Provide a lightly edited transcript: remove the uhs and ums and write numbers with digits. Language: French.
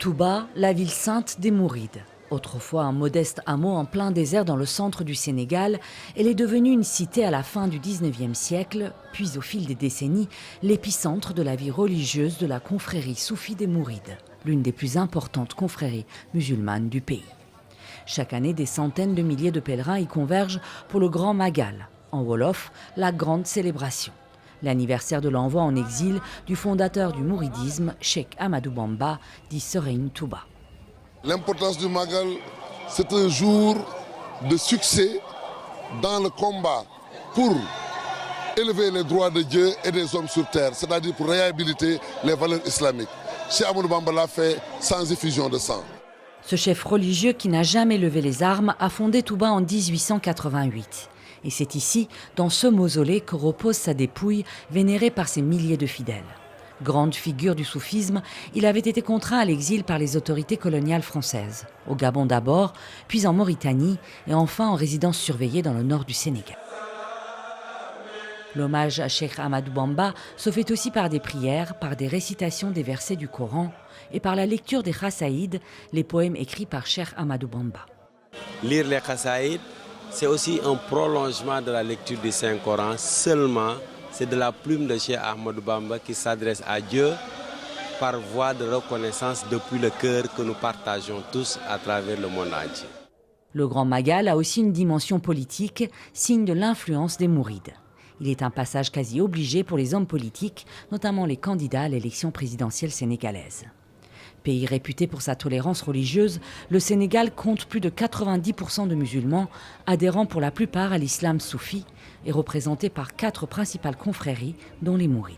Touba, la ville sainte des Mourides. Autrefois un modeste hameau en plein désert dans le centre du Sénégal, elle est devenue une cité à la fin du 19e siècle, puis au fil des décennies, l'épicentre de la vie religieuse de la confrérie soufie des Mourides, l'une des plus importantes confréries musulmanes du pays. Chaque année, des centaines de milliers de pèlerins y convergent pour le Grand Magal, en Wolof, la grande célébration. L'anniversaire de l'envoi en exil du fondateur du mouridisme, Cheikh Ahmadou Bamba, dit Serigne Touba. L'importance du Magal, c'est un jour de succès dans le combat pour élever les droits de Dieu et des hommes sur terre, c'est-à-dire pour réhabiliter les valeurs islamiques. Cheikh Ahmadou Bamba l'a fait sans effusion de sang. Ce chef religieux qui n'a jamais levé les armes a fondé Touba en 1888. Et c'est ici, dans ce mausolée, que repose sa dépouille, vénérée par ses milliers de fidèles. Grande figure du soufisme, il avait été contraint à l'exil par les autorités coloniales françaises, au Gabon d'abord, puis en Mauritanie et enfin en résidence surveillée dans le nord du Sénégal. L'hommage à Cheikh Ahmadou Bamba se fait aussi par des prières, par des récitations des versets du Coran et par la lecture des Khassaïd, les poèmes écrits par Cheikh Ahmadou Bamba. Lire les Khassaïd, c'est aussi un prolongement de la lecture du Saint-Coran, seulement c'est de la plume de Cheikh Ahmadou Bamba qui s'adresse à Dieu par voie de reconnaissance depuis le cœur que nous partageons tous à travers le monde entier. Le Grand Magal a aussi une dimension politique, signe de l'influence des Mourides. Il est un passage quasi obligé pour les hommes politiques, notamment les candidats à l'élection présidentielle sénégalaise. Pays réputé pour sa tolérance religieuse, le Sénégal compte plus de 90% de musulmans, adhérant pour la plupart à l'islam soufi et représentés par 4 principales confréries, dont les Mourides.